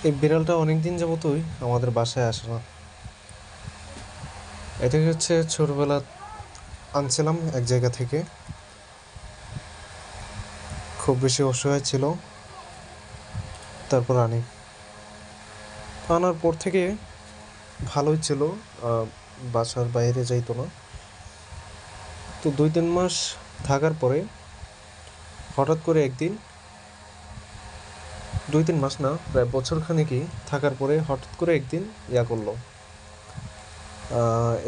এই বিড়ালটা অনেকদিন যাবতই আমাদের বাসায় আসে না। এটাকে হচ্ছে ছোটবেলা আনছিলাম এক জায়গা থেকে, খুব বেশি অসহায় ছিল, তারপর আনি। আনার পর থেকে ভালোই ছিল, বাসার বাইরে যাইতো না। তো 2-3 মাস থাকার পরে হঠাৎ করে একদিন, 2-3 মাস না, প্রায় বছর খানেকই থাকার পরে হঠাৎ করে একদিন ইয়া করলো,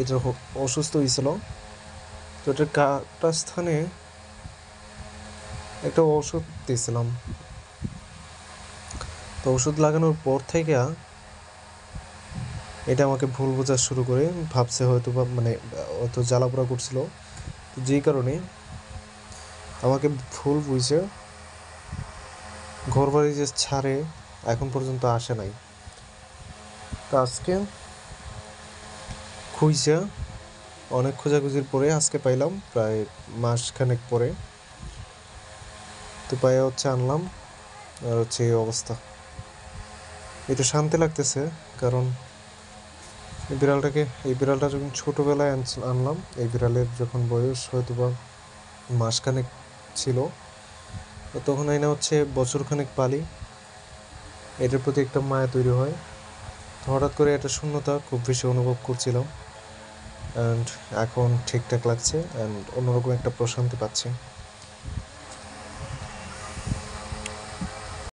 এটা অসুস্থ হয়েছিল। তো এটার কাটা স্থানে একটা ওষুধ দিয়েছিলাম। তো ওষুধ লাগানোর পর থেকে এটা আমাকে ভুল বোঝা শুরু করে, ভাবছে হয়তো বা মানে হয়তো জ্বালাপোড়া করছিল, যেই কারণে আমাকে ভুল বুঝে ঘর বাড়ি যে ছাড়ে এখন পর্যন্ত আসে নাই। তো আজকে খুঁজছে, অনেক খোঁজাখুঁজির পরে আজকে পাইলাম, প্রায় মাসখানেক পরে। তো পায়ে হচ্ছে আনলাম, আর হচ্ছে এই অবস্থা। একটু শান্তি লাগতেছে, কারণ এই বিড়ালটা যখন ছোটোবেলায় আনলাম, এই বিড়ালের যখন বয়স হয়তো বা মাসখানেক ছিল, তো তখন আইনা হচ্ছে বছরখানেক পালি, এটার প্রতি একটা মায়া তৈরি হয়। তো হঠাৎ করে একটা শূন্যতা খুব বেশি অনুভব করছিলাম, অ্যান্ড এখন ঠিকঠাক লাগছে, অ্যান্ড অন্যরকম একটা প্রশান্তি পাচ্ছি।